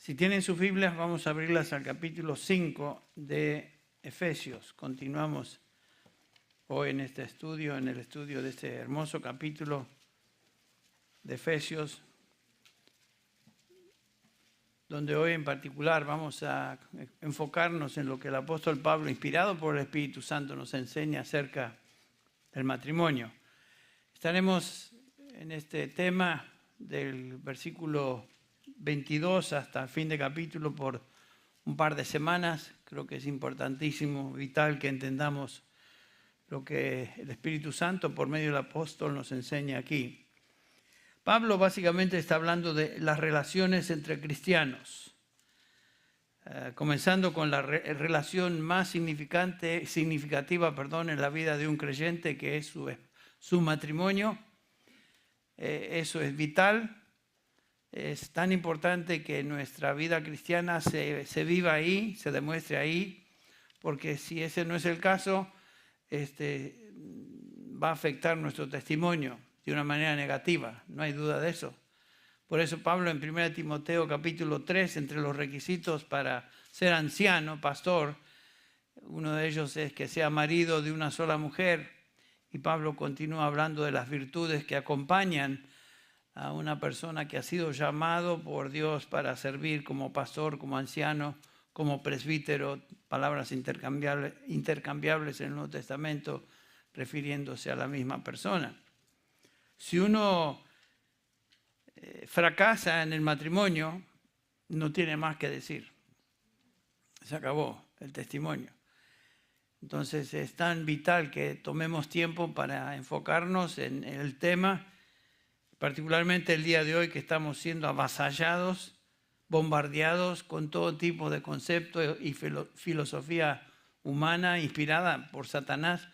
Si tienen sus Biblias, vamos a abrirlas al capítulo 5 de Efesios. Continuamos hoy en este estudio, en el estudio de este hermoso capítulo de Efesios, donde hoy en particular vamos a enfocarnos en lo que el apóstol Pablo, inspirado por el Espíritu Santo, nos enseña acerca del matrimonio. Estaremos en este tema del versículo 22 hasta el fin de capítulo por un par de semanas. Creo que es importantísimo, vital que entendamos lo que el Espíritu Santo por medio del apóstol nos enseña aquí. Pablo básicamente está hablando de las relaciones entre cristianos, comenzando con la relación más significativa en la vida de un creyente, que es su matrimonio. Eso es vital. Es tan importante que nuestra vida cristiana se viva ahí, se demuestre ahí, porque si ese no es el caso, va a afectar nuestro testimonio de una manera negativa, no hay duda de eso. Por eso Pablo en 1 Timoteo capítulo 3, entre los requisitos para ser anciano, pastor, uno de ellos es que sea marido de una sola mujer, y Pablo continúa hablando de las virtudes que acompañan a una persona que ha sido llamado por Dios para servir como pastor, como anciano, como presbítero, palabras intercambiables en el Nuevo Testamento, refiriéndose a la misma persona. Si uno fracasa en el matrimonio, no tiene más que decir. Se acabó el testimonio. Entonces es tan vital que tomemos tiempo para enfocarnos en el tema, particularmente el día de hoy, que estamos siendo avasallados, bombardeados con todo tipo de conceptos y filosofía humana inspirada por Satanás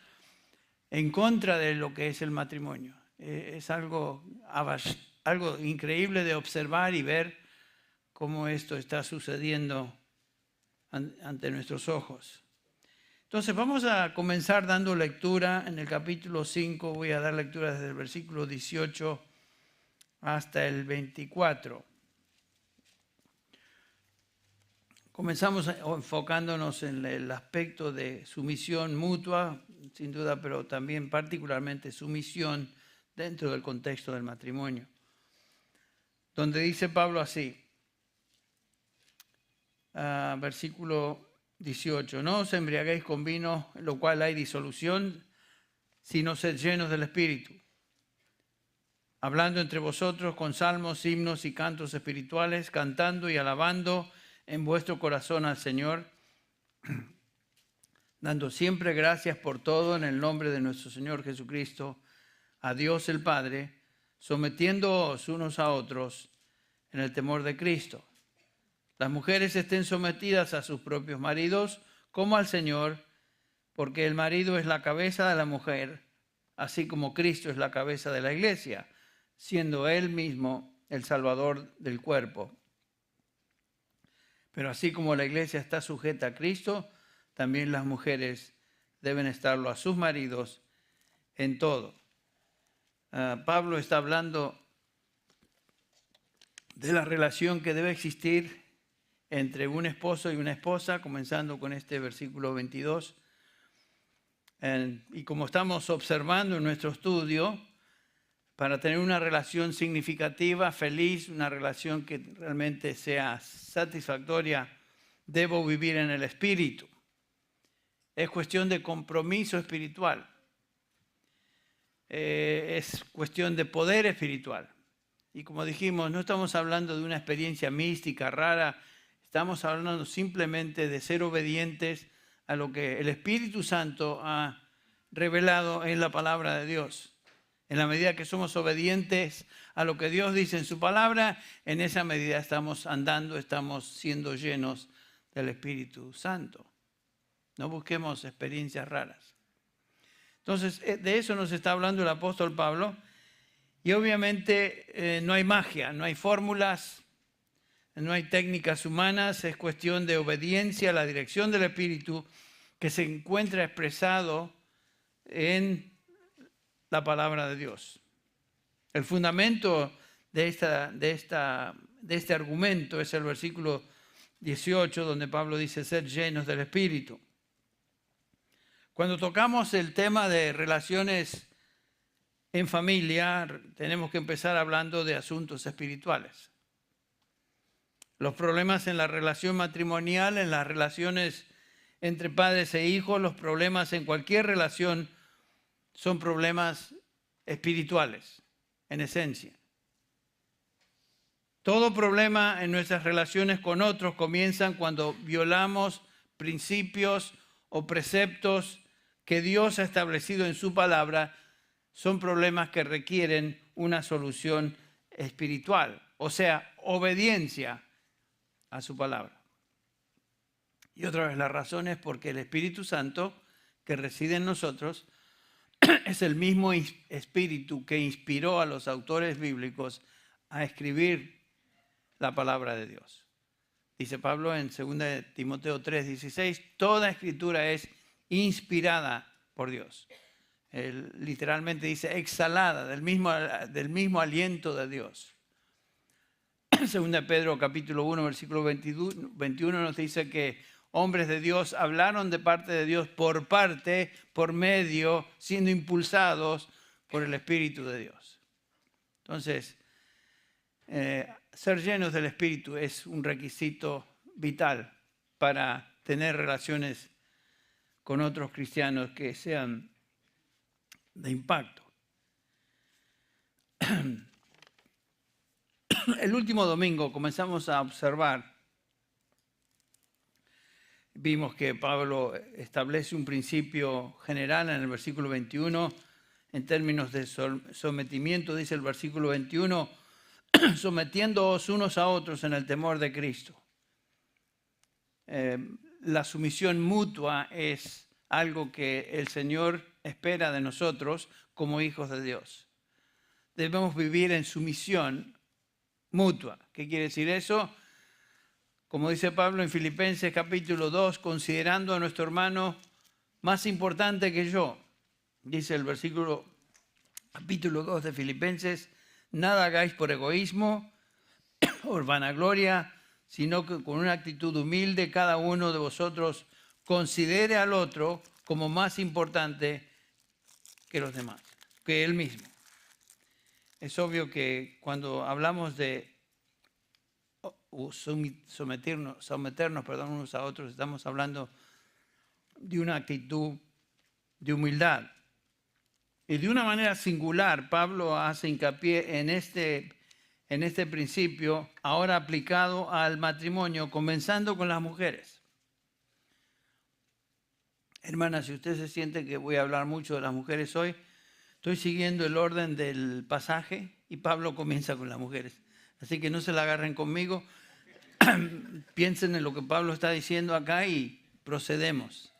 en contra de lo que es el matrimonio. Es algo increíble de observar y ver cómo esto está sucediendo ante nuestros ojos. Entonces vamos a comenzar dando lectura en el capítulo 5. Voy a dar lectura desde el versículo 18 hasta el 24. Comenzamos enfocándonos en el aspecto de sumisión mutua, sin duda, pero también particularmente sumisión dentro del contexto del matrimonio, donde dice Pablo así, versículo 18, no os embriaguéis con vino, en lo cual hay disolución, sino sed llenos del Espíritu, hablando entre vosotros con salmos, himnos y cantos espirituales, cantando y alabando en vuestro corazón al Señor, dando siempre gracias por todo en el nombre de nuestro Señor Jesucristo, a Dios el Padre, sometiéndoos unos a otros en el temor de Cristo. Las mujeres estén sometidas a sus propios maridos como al Señor, porque el marido es la cabeza de la mujer, así como Cristo es la cabeza de la iglesia, siendo Él mismo el Salvador del cuerpo. Pero así como la iglesia está sujeta a Cristo, también las mujeres deben estarlo a sus maridos en todo. Pablo está hablando de la relación que debe existir entre un esposo y una esposa, comenzando con este versículo 22. Y como estamos observando en nuestro estudio, para tener una relación significativa, feliz, una relación que realmente sea satisfactoria, debo vivir en el Espíritu. Es cuestión de compromiso espiritual. Es cuestión de poder espiritual. Y como dijimos, no estamos hablando de una experiencia mística, rara. Estamos hablando simplemente de ser obedientes a lo que el Espíritu Santo ha revelado en la palabra de Dios. En la medida que somos obedientes a lo que Dios dice en su palabra, en esa medida estamos andando, estamos siendo llenos del Espíritu Santo. No busquemos experiencias raras. Entonces, de eso nos está hablando el apóstol Pablo. Y obviamente no hay magia, no hay fórmulas, no hay técnicas humanas, es cuestión de obediencia a la dirección del Espíritu que se encuentra expresado en la palabra de Dios. El fundamento de de este argumento es el versículo 18, donde Pablo dice ser llenos del Espíritu. Cuando tocamos el tema de relaciones en familia, tenemos que empezar hablando de asuntos espirituales. Los problemas en la relación matrimonial, en las relaciones entre padres e hijos, los problemas en cualquier relación son problemas espirituales, en esencia. Todo problema en nuestras relaciones con otros comienzan cuando violamos principios o preceptos que Dios ha establecido en su palabra. Son problemas que requieren una solución espiritual, o sea, obediencia a su palabra. Y otra vez la razón es porque el Espíritu Santo que reside en nosotros es el mismo Espíritu que inspiró a los autores bíblicos a escribir la palabra de Dios. Dice Pablo en 2 Timoteo 3:16, toda escritura es inspirada por Dios. Él literalmente dice exhalada del mismo aliento de Dios. 2 Pedro capítulo 1 versículo 21 nos dice que hombres de Dios hablaron de parte de Dios por medio, siendo impulsados por el Espíritu de Dios. Entonces, ser llenos del Espíritu es un requisito vital para tener relaciones con otros cristianos que sean de impacto. El último domingo comenzamos a observar, vimos que Pablo establece un principio general en el versículo 21 en términos de sometimiento, dice el versículo 21, sometiéndoos unos a otros en el temor de Cristo. La sumisión mutua es algo que el Señor espera de nosotros como hijos de Dios. Debemos vivir en sumisión mutua. ¿Qué quiere decir eso? Como dice Pablo en Filipenses capítulo 2, considerando a nuestro hermano más importante que yo, dice el capítulo 2 de Filipenses, nada hagáis por egoísmo o vanagloria, sino que con una actitud humilde cada uno de vosotros considere al otro como más importante que los demás, que él mismo. Es obvio que cuando hablamos de someternos unos a otros, estamos hablando de una actitud de humildad. Y de una manera singular, Pablo hace hincapié en este principio, ahora aplicado al matrimonio, comenzando con las mujeres. Hermanas, si usted se siente que voy a hablar mucho de las mujeres hoy, estoy siguiendo el orden del pasaje y Pablo comienza con las mujeres. Así que no se la agarren conmigo, piensen en lo que Pablo está diciendo acá y procedemos.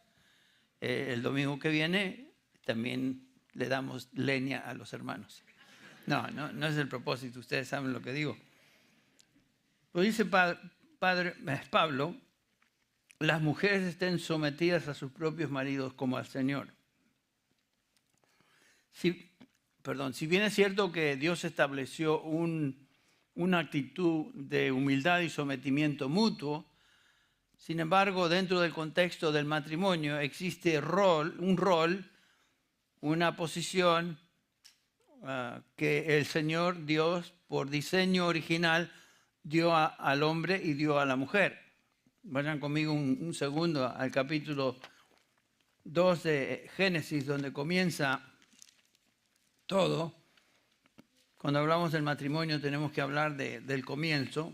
El domingo que viene también le damos leña a los hermanos. No es el propósito, ustedes saben lo que digo. Pero dice Pablo, las mujeres estén sometidas a sus propios maridos como al Señor. Si bien es cierto que Dios estableció una actitud de humildad y sometimiento mutuo, sin embargo, dentro del contexto del matrimonio existe una posición que el Señor Dios, por diseño original, dio al hombre y dio a la mujer. Vayan conmigo un segundo al capítulo 2 de Génesis, donde comienza todo. Cuando hablamos del matrimonio tenemos que hablar del comienzo.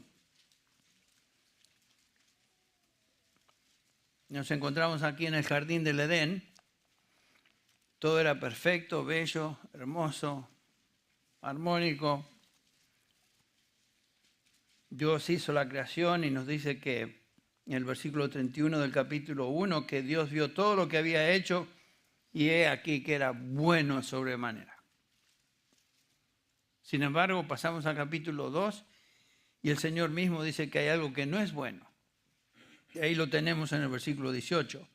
Nos encontramos aquí en el jardín del Edén. Todo era perfecto, bello, hermoso, armónico. Dios hizo la creación y nos dice que en el versículo 31 del capítulo 1 que Dios vio todo lo que había hecho y he aquí que era bueno sobremanera. Sin embargo, pasamos al capítulo 2 y el Señor mismo dice que hay algo que no es bueno. Y ahí lo tenemos en el versículo 18.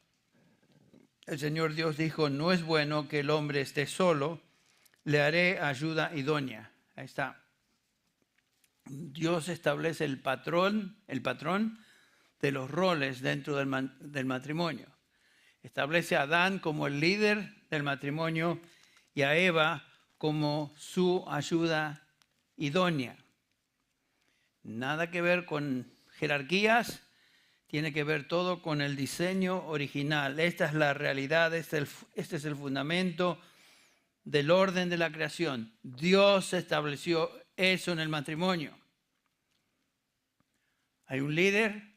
El Señor Dios dijo, no es bueno que el hombre esté solo, le haré ayuda idónea. Ahí está. Dios establece el patrón de los roles dentro del matrimonio. Establece a Adán como el líder del matrimonio y a Eva como su ayuda idónea. Nada que ver con jerarquías, tiene que ver todo con el diseño original. Esta es la realidad, este es el fundamento del orden de la creación. Dios estableció eso en el matrimonio. Hay un líder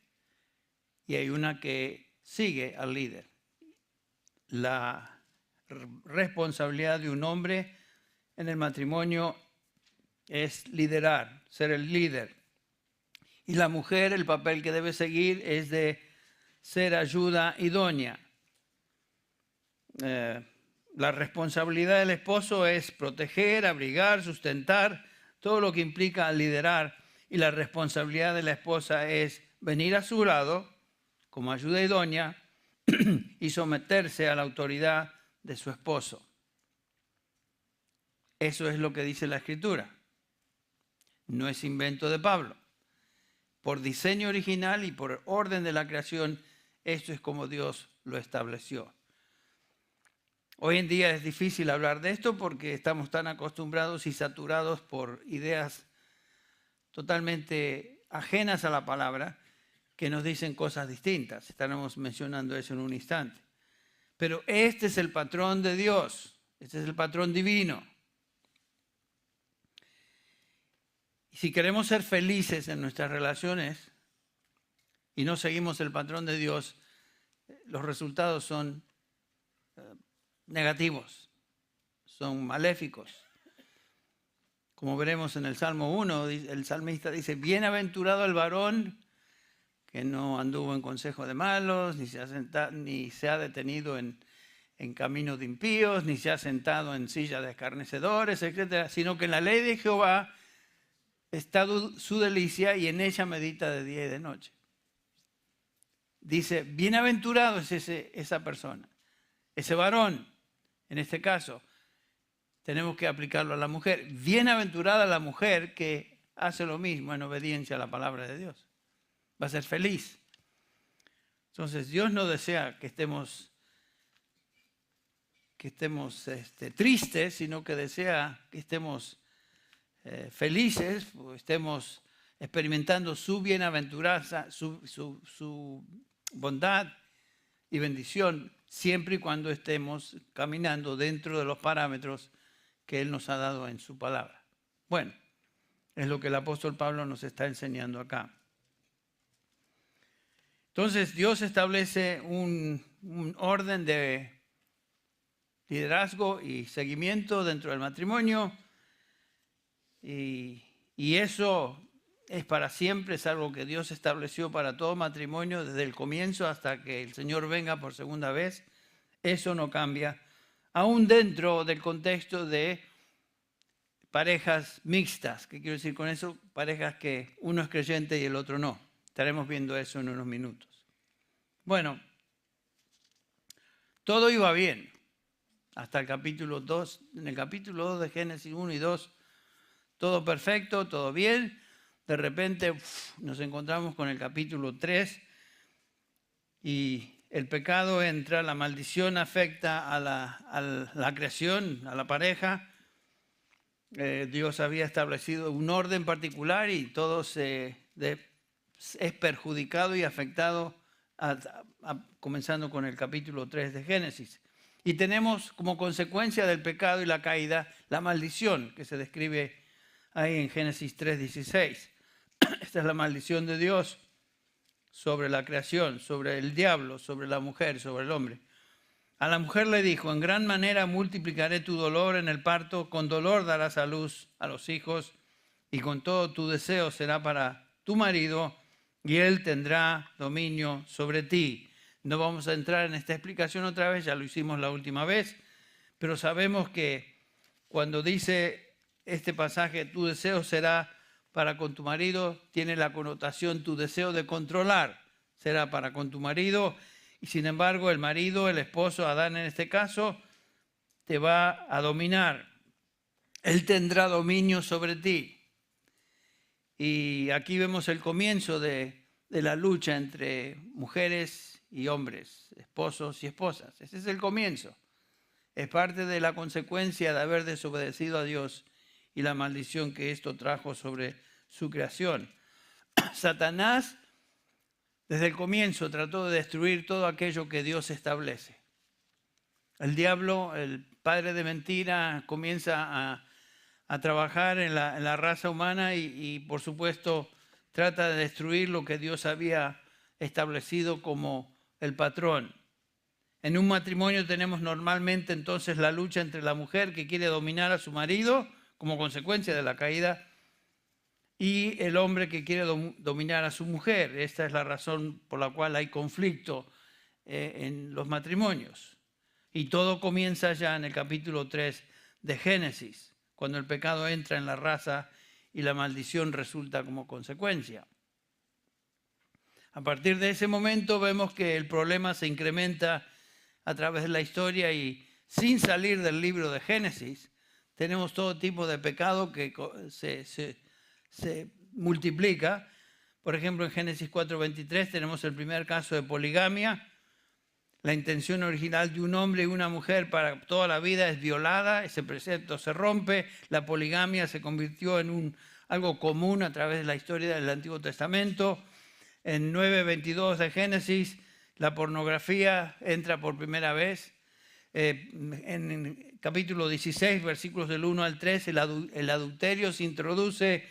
y hay una que sigue al líder. La responsabilidad de un hombre en el matrimonio es liderar, ser el líder. Y la mujer, el papel que debe seguir es de ser ayuda idónea. La responsabilidad del esposo es proteger, abrigar, sustentar, todo lo que implica liderar. Y la responsabilidad de la esposa es venir a su lado como ayuda idónea y someterse a la autoridad de su esposo. Eso es lo que dice la Escritura. No es invento de Pablo. Por diseño original y por orden de la creación, esto es como Dios lo estableció. Hoy en día es difícil hablar de esto porque estamos tan acostumbrados y saturados por ideas totalmente ajenas a la palabra que nos dicen cosas distintas. Estaremos mencionando eso en un instante. Pero este es el patrón de Dios, este es el patrón divino. Y si queremos ser felices en nuestras relaciones y no seguimos el patrón de Dios, los resultados son negativos, son maléficos. Como veremos en el Salmo 1, el salmista dice, bienaventurado el varón que no anduvo en consejo de malos, ni se ha detenido en camino de impíos, ni se ha sentado en silla de escarnecedores, etc., sino que en la ley de Jehová está su delicia y en ella medita de día y de noche. Dice, bienaventurado es esa persona, ese varón. En este caso, tenemos que aplicarlo a la mujer. Bienaventurada la mujer que hace lo mismo en obediencia a la palabra de Dios. Va a ser feliz. Entonces, Dios no desea que estemos tristes, sino que desea que estemos felices, estemos experimentando su bienaventuranza, su bondad y bendición, siempre y cuando estemos caminando dentro de los parámetros que Él nos ha dado en su palabra. Bueno, es lo que el apóstol Pablo nos está enseñando acá. Entonces, Dios establece un orden de liderazgo y seguimiento dentro del matrimonio. Y eso es para siempre, es algo que Dios estableció para todo matrimonio desde el comienzo hasta que el Señor venga por segunda vez. Eso no cambia, aún dentro del contexto de parejas mixtas. ¿Qué quiero decir con eso? Parejas que uno es creyente y el otro no. Estaremos viendo eso en unos minutos. Bueno, todo iba bien hasta el capítulo 2. En el capítulo 2 de Génesis 1 y 2, todo perfecto, todo bien. De repente nos encontramos con el capítulo 3 y el pecado entra, la maldición afecta a la creación, a la pareja. Dios había establecido un orden particular y todo es perjudicado y afectado comenzando con el capítulo 3 de Génesis. Y tenemos como consecuencia del pecado y la caída la maldición que se describe ahí en Génesis 3:16. Esta es la maldición de Dios sobre la creación, sobre el diablo, sobre la mujer, sobre el hombre. A la mujer le dijo, en gran manera multiplicaré tu dolor en el parto, con dolor darás a luz a los hijos, y con todo tu deseo será para tu marido, y él tendrá dominio sobre ti. No vamos a entrar en esta explicación otra vez, ya lo hicimos la última vez, pero sabemos que cuando dice este pasaje, tu deseo será para con tu marido, tiene la connotación, tu deseo de controlar será para con tu marido, y sin embargo el marido, el esposo, Adán en este caso, te va a dominar. Él tendrá dominio sobre ti. Y aquí vemos el comienzo de la lucha entre mujeres y hombres, esposos y esposas. Ese es el comienzo. Es parte de la consecuencia de haber desobedecido a Dios y la maldición que esto trajo sobre su creación. Satanás, desde el comienzo, trató de destruir todo aquello que Dios establece. El diablo, el padre de mentira, comienza a trabajar en la raza humana y, por supuesto, trata de destruir lo que Dios había establecido como el patrón. En un matrimonio tenemos normalmente entonces la lucha entre la mujer que quiere dominar a su marido como consecuencia de la caída y el hombre que quiere dominar a su mujer. Esta es la razón por la cual hay conflicto en los matrimonios. Y todo comienza ya en el capítulo 3 de Génesis, cuando el pecado entra en la raza y la maldición resulta como consecuencia. A partir de ese momento vemos que el problema se incrementa a través de la historia y sin salir del libro de Génesis, tenemos todo tipo de pecado que se multiplica. Por ejemplo, en Génesis 4:23 tenemos el primer caso de poligamia. La intención original de un hombre y una mujer para toda la vida es violada, ese precepto se rompe, la poligamia se convirtió en algo común a través de la historia del Antiguo Testamento. En 9:22 de Génesis, la pornografía entra por primera vez. En capítulo 16, versículos del 1 al 3, el adulterio se introduce.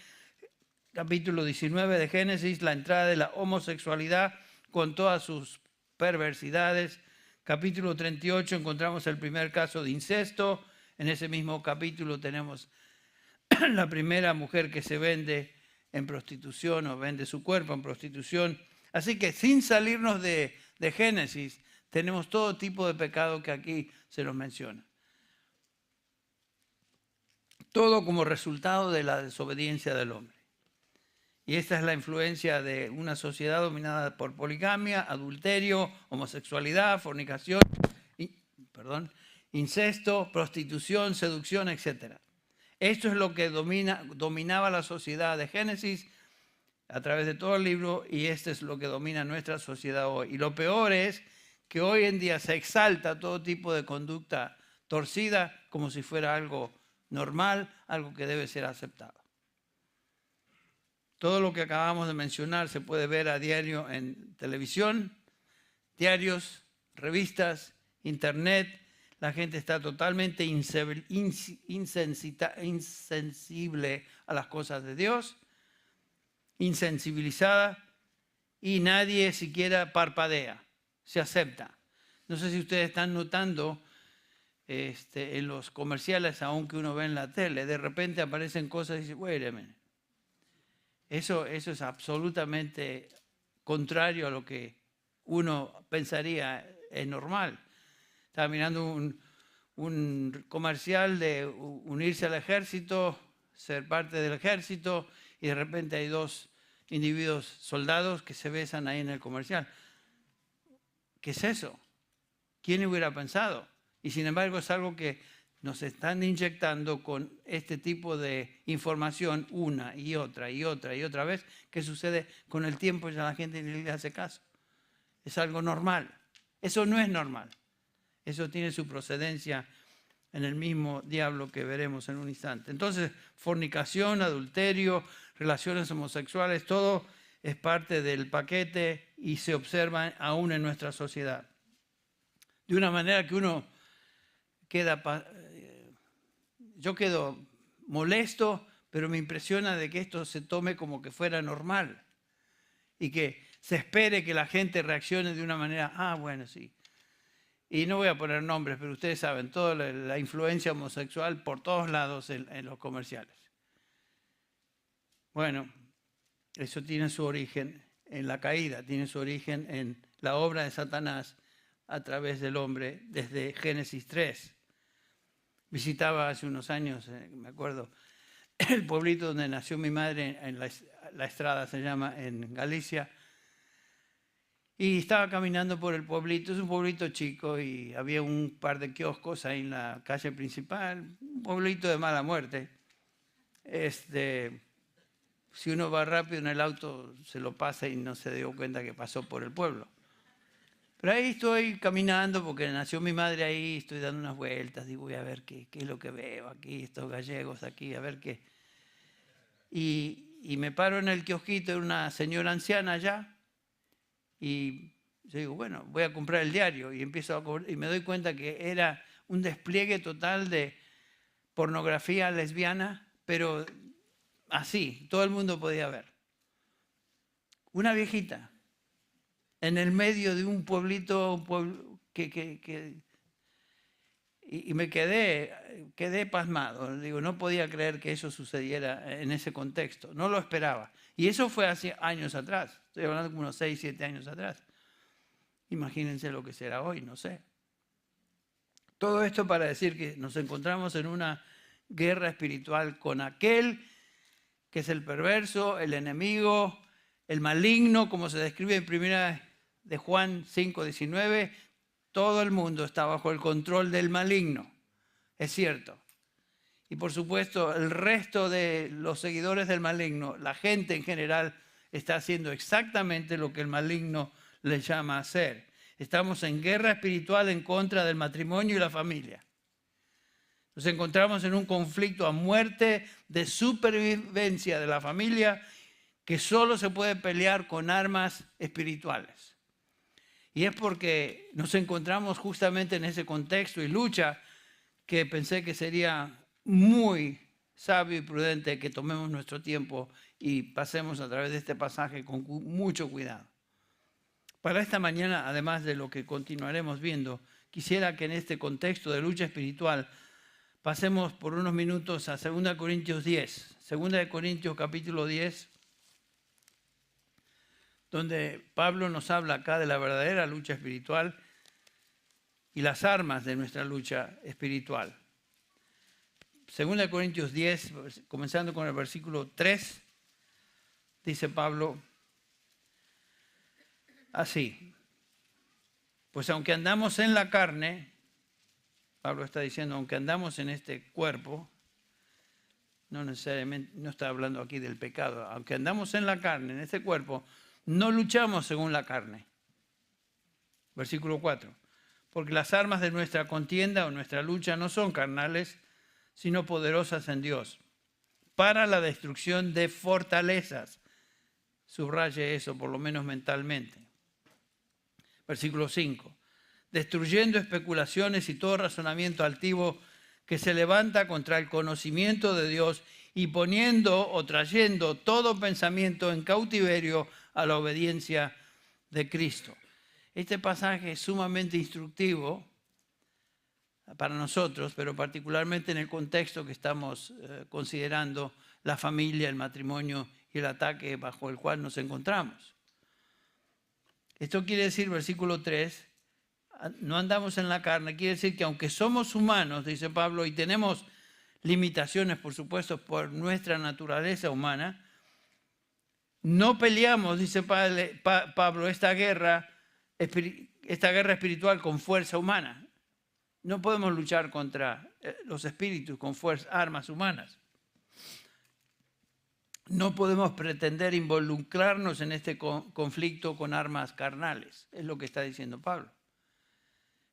Capítulo 19 de Génesis, la entrada de la homosexualidad con todas sus perversidades. Capítulo 38 encontramos el primer caso de incesto. En ese mismo capítulo tenemos la primera mujer que se vende en prostitución o vende su cuerpo en prostitución. Así que sin salirnos de Génesis, tenemos todo tipo de pecado que aquí se nos menciona. Todo como resultado de la desobediencia del hombre. Y esta es la influencia de una sociedad dominada por poligamia, adulterio, homosexualidad, fornicación, incesto, prostitución, seducción, etc. Esto es lo que dominaba la sociedad de Génesis a través de todo el libro y esto es lo que domina nuestra sociedad hoy. Y lo peor es que hoy en día se exalta todo tipo de conducta torcida como si fuera algo normal, algo que debe ser aceptado. Todo lo que acabamos de mencionar se puede ver a diario en televisión, diarios, revistas, internet. La gente está totalmente insensible a las cosas de Dios, insensibilizada y nadie siquiera parpadea, se acepta. No sé si ustedes están notando en los comerciales, aunque uno ve en la tele, de repente aparecen cosas y dice, wait a minute. Eso es absolutamente contrario a lo que uno pensaría es normal. Estaba mirando un comercial de unirse al ejército, ser parte del ejército, y de repente hay dos individuos soldados que se besan ahí en el comercial. ¿Qué es eso? ¿Quién hubiera pensado? Y sin embargo es algo que nos están inyectando con este tipo de información una y otra vez, que sucede con el tiempo y ya la gente ni le hace caso. Es algo normal. Eso no es normal. Eso tiene su procedencia en el mismo diablo que veremos en un instante. Entonces, fornicación, adulterio, relaciones homosexuales, todo es parte del paquete y se observa aún en nuestra sociedad. De una manera que uno yo quedo molesto, pero me impresiona de que esto se tome como que fuera normal y que se espere que la gente reaccione de una manera, bueno, sí. Y no voy a poner nombres, pero ustedes saben, toda la influencia homosexual por todos lados en los comerciales. Bueno, eso tiene su origen en la caída, tiene su origen en la obra de Satanás a través del hombre desde Génesis 3. Visitaba hace unos años, me acuerdo, el pueblito donde nació mi madre, en la Estrada se llama, en Galicia. Y estaba caminando por el pueblito, es un pueblito chico y había un par de kioscos ahí en la calle principal, un pueblito de mala muerte. Si uno va rápido en el auto, se lo pasa y no se dio cuenta que pasó por el pueblo. Pero ahí estoy caminando porque nació mi madre ahí, estoy dando unas vueltas, digo, voy a ver qué es lo que veo aquí, estos gallegos aquí, a ver qué. Y me paro en el kiosquito de una señora anciana allá y yo digo, bueno, voy a comprar el diario y empiezo a y me doy cuenta que era un despliegue total de pornografía lesbiana, pero así, todo el mundo podía ver. Una viejita en el medio de un pueblito y me quedé pasmado. Digo, no podía creer que eso sucediera en ese contexto. No lo esperaba. Y eso fue hace años atrás. Estoy hablando como unos 6, 7 años atrás. Imagínense lo que será hoy, no sé. Todo esto para decir que nos encontramos en una guerra espiritual con aquel que es el perverso, el enemigo, el maligno, como se describe en 1 de Juan 5:19. Todo el mundo está bajo el control del maligno, es cierto. Y por supuesto, el resto de los seguidores del maligno, la gente en general, está haciendo exactamente lo que el maligno le llama a hacer. Estamos en guerra espiritual en contra del matrimonio y la familia. Nos encontramos en un conflicto a muerte de supervivencia de la familia que solo se puede pelear con armas espirituales. Y es porque nos encontramos justamente en ese contexto y lucha que pensé que sería muy sabio y prudente que tomemos nuestro tiempo y pasemos a través de este pasaje con mucho cuidado. Para esta mañana, además de lo que continuaremos viendo, quisiera que en este contexto de lucha espiritual pasemos por unos minutos a 2 Corintios 10. 2 Corintios capítulo 10, donde Pablo nos habla acá de la verdadera lucha espiritual y las armas de nuestra lucha espiritual. 2 Corintios 10, comenzando con el versículo 3, dice Pablo así: pues aunque andamos en la carne, Pablo está diciendo, aunque andamos en este cuerpo, no necesariamente, no está hablando aquí del pecado, aunque andamos en la carne, en este cuerpo, no luchamos según la carne. Versículo 4. Porque las armas de nuestra contienda o nuestra lucha no son carnales, sino poderosas en Dios, para la destrucción de fortalezas. Subraye eso, por lo menos mentalmente. Versículo 5. Destruyendo especulaciones y todo razonamiento altivo que se levanta contra el conocimiento de Dios y poniendo o trayendo todo pensamiento en cautiverio a la obediencia de Cristo. Este pasaje es sumamente instructivo para nosotros, pero particularmente en el contexto que estamos considerando, la familia, el matrimonio y el ataque bajo el cual nos encontramos. Esto quiere decir, versículo 3, no andamos en la carne, quiere decir que aunque somos humanos, dice Pablo, y tenemos limitaciones, por supuesto, por nuestra naturaleza humana, no peleamos, dice Pablo, esta guerra espiritual con fuerza humana. No podemos luchar contra los espíritus con armas humanas. No podemos pretender involucrarnos en este conflicto con armas carnales, es lo que está diciendo Pablo.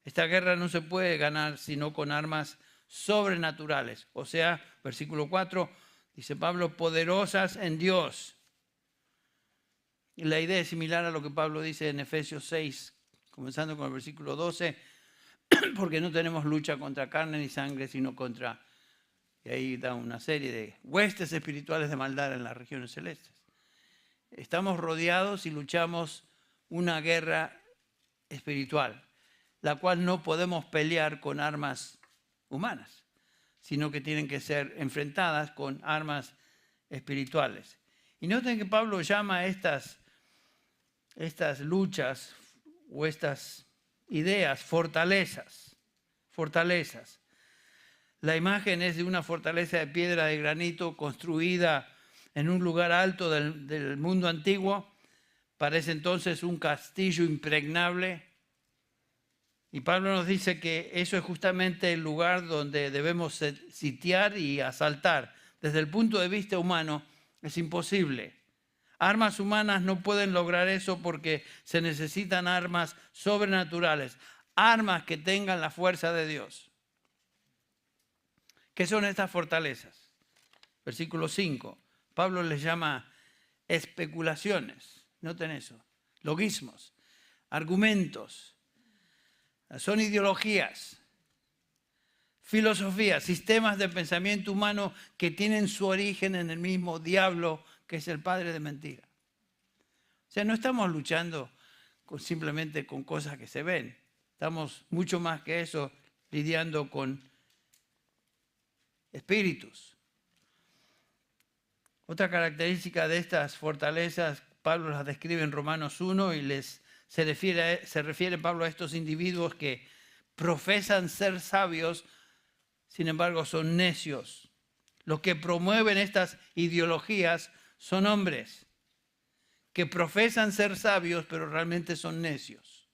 Esta guerra no se puede ganar sino con armas sobrenaturales. O sea, versículo 4, dice Pablo, poderosas en Dios. Y la idea es similar a lo que Pablo dice en Efesios 6, comenzando con el versículo 12, porque no tenemos lucha contra carne ni sangre, sino contra, y ahí da una serie de huestes espirituales de maldad en las regiones celestes. Estamos rodeados y luchamos una guerra espiritual, la cual no podemos pelear con armas humanas, sino que tienen que ser enfrentadas con armas espirituales. Y noten que Pablo llama a estas luchas o estas ideas fortalezas. La imagen es de una fortaleza de piedra de granito construida en un lugar alto del mundo antiguo. Parece entonces un castillo impregnable. Y Pablo nos dice que eso es justamente el lugar donde debemos sitiar y asaltar. Desde el punto de vista humano, Es imposible. Armas humanas no pueden lograr eso porque se necesitan armas sobrenaturales, armas que tengan la fuerza de Dios. ¿Qué son estas fortalezas? Versículo 5. Pablo les llama especulaciones. Noten eso. Logismos, argumentos. Son ideologías, filosofías, sistemas de pensamiento humano que tienen su origen en el mismo diablo que es el padre de mentira. O sea, no estamos luchando simplemente con cosas que se ven. Estamos mucho más que eso, lidiando con espíritus. Otra característica de estas fortalezas, Pablo las describe en Romanos 1 y se refiere Pablo a estos individuos que profesan ser sabios, sin embargo son necios. Los que promueven estas ideologías son hombres que profesan ser sabios, pero realmente son necios.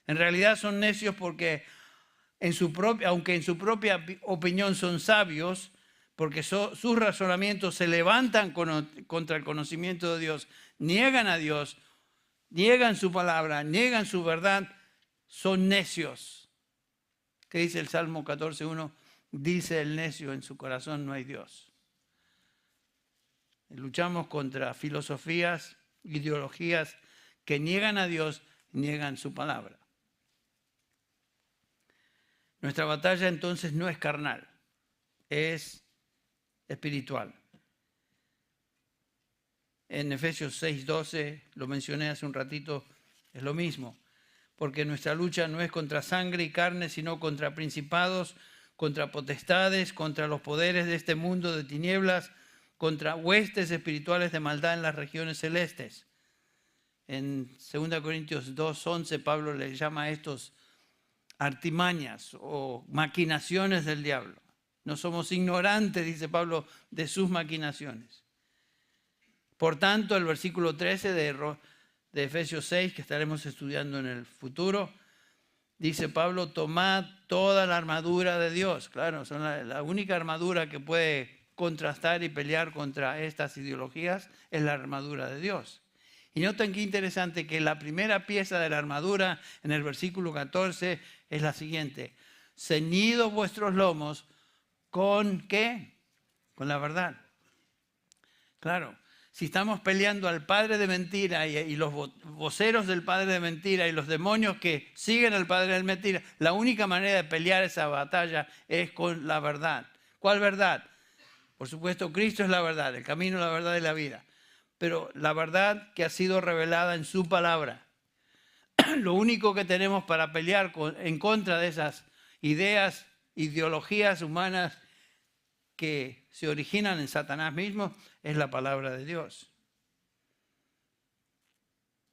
En realidad son necios porque aunque en su propia opinión son sabios, porque sus razonamientos se levantan contra el conocimiento de Dios, niegan a Dios, niegan su palabra, niegan su verdad, son necios. ¿Qué dice el Salmo 14:1? Dice el necio, en su corazón no hay Dios. Luchamos contra filosofías, ideologías que niegan a Dios, niegan su palabra. Nuestra batalla entonces no es carnal, es espiritual. En Efesios 6:12, lo mencioné hace un ratito, es lo mismo. Porque nuestra lucha no es contra sangre y carne, sino contra principados, contra potestades, contra los poderes de este mundo de tinieblas, contra huestes espirituales de maldad en las regiones celestes. En 2 Corintios 2:11, Pablo le llama a estos artimañas o maquinaciones del diablo. No somos ignorantes, dice Pablo, de sus maquinaciones. Por tanto, el versículo 13 de Efesios 6, que estaremos estudiando en el futuro, dice Pablo, tomad toda la armadura de Dios. Claro, son la única armadura que puede contrastar y pelear contra estas ideologías es la armadura de Dios. Y noten qué interesante que la primera pieza de la armadura en el versículo 14 es la siguiente: ceñidos vuestros lomos con ¿qué? Con la verdad. Claro, si estamos peleando al padre de mentira y los voceros del padre de mentira y los demonios que siguen al padre de mentira, la única manera de pelear esa batalla es con la verdad. ¿Cuál verdad? Por supuesto, Cristo es la verdad, el camino, la verdad y la vida. Pero la verdad que ha sido revelada en su palabra. Lo único que tenemos para pelear en contra de esas ideas, ideologías humanas que se originan en Satanás mismo, es la palabra de Dios.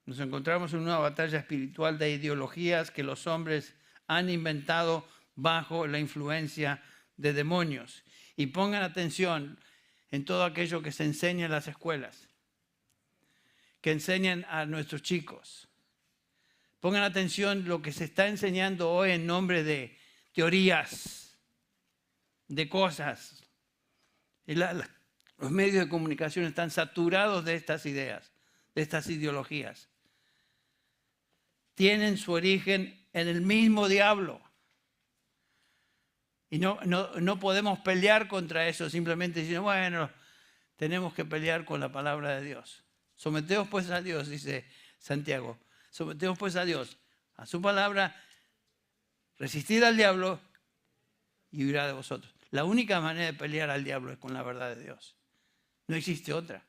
Nos encontramos en una batalla espiritual de ideologías que los hombres han inventado bajo la influencia de demonios. Y pongan atención en todo aquello que se enseña en las escuelas, que enseñan a nuestros chicos. Pongan atención lo que se está enseñando hoy en nombre de teorías, de cosas. Los medios de comunicación están saturados de estas ideas, de estas ideologías. Tienen su origen en el mismo diablo. Y no podemos pelear contra eso simplemente diciendo, bueno, tenemos que pelear con la palabra de Dios. Someteos pues a Dios, dice Santiago. Someteos pues a Dios, a su palabra, resistid al diablo y huirá de vosotros. La única manera de pelear al diablo es con la verdad de Dios. No existe otra.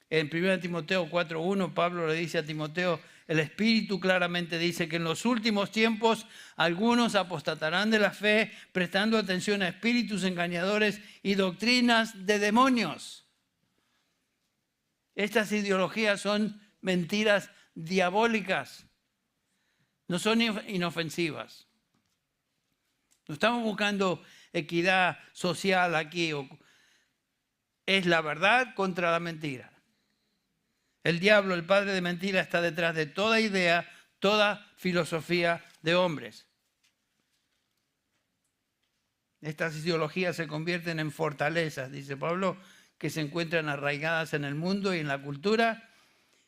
En 1 Timoteo 4:1, Pablo le dice a Timoteo, el Espíritu claramente dice que en los últimos tiempos algunos apostatarán de la fe, prestando atención a espíritus engañadores y doctrinas de demonios. Estas ideologías son mentiras diabólicas, no son inofensivas. No estamos buscando equidad social aquí, es la verdad contra la mentira. El diablo, el padre de mentira, está detrás de toda idea, toda filosofía de hombres. Estas ideologías se convierten en fortalezas, dice Pablo, que se encuentran arraigadas en el mundo y en la cultura,